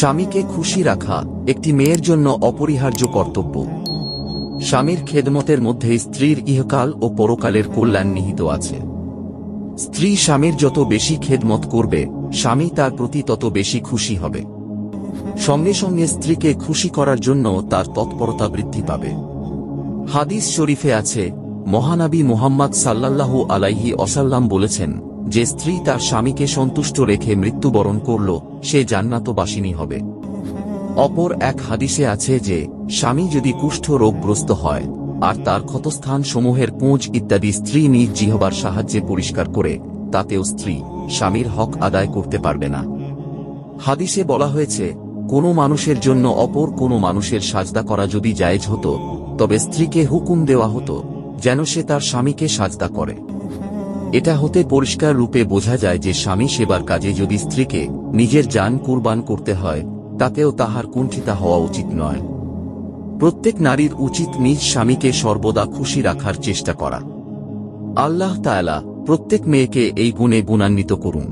স্বামীকে খুশি রাখা একটি মেয়ের জন্য অপরিহার্য কর্তব্য। স্বামীর খেদমতের মধ্যে স্ত্রীর ইহকাল ও পরকালের কল্যাণ নিহিত আছে। স্ত্রী স্বামীর যত বেশি খেদমত করবে, স্বামী তার প্রতি তত বেশি খুশি হবে। সঙ্গে সঙ্গে স্ত্রীকে খুশি করার জন্য তার তৎপরতা বৃদ্ধি পাবে। হাদিস শরীফে আছে, মহানবী মুহাম্মদ সাল্লাল্লাহু আলাইহি ওয়াসাল্লাম বলেছেন, যে স্ত্রী তার স্বামীকে সন্তুষ্ট রেখে মৃত্যুবরণ করল, সে জান্নাতবাসিনী হবে। অপর এক হাদিসে আছে যে, স্বামী যদি কুষ্ঠ রোগগ্রস্ত হয় আর তার ক্ষতস্থান সমূহের পুঁজ ইত্যাদি স্ত্রী নিজ জিহবার সাহায্যে পরিষ্কার করে, তাতেও স্ত্রী স্বামীর হক আদায় করতে পারবে না। হাদিসে বলা হয়েছে, কোনো মানুষের জন্য অপর কোনো মানুষের সাজদা করা যদি জায়েজ হতো, তবে স্ত্রীকে হুকুম দেওয়া হতো যেন সে তার স্বামীকে সাজদা করে। এটা হতে পরিষ্কার রূপে বোঝা যায় যে স্বামী সেবার কাজে যদি স্ত্রীকে নিজের জান কুরবান করতে হয়, তাতেও তাহার কুণ্ঠিতা হওয়া উচিত নয়। প্রত্যেক নারীর উচিত নিজ স্বামীকে সর্বদা খুশি রাখার চেষ্টা করা। আল্লাহ তাআলা প্রত্যেক মেয়েকে এই গুণে গুণান্বিত করুন।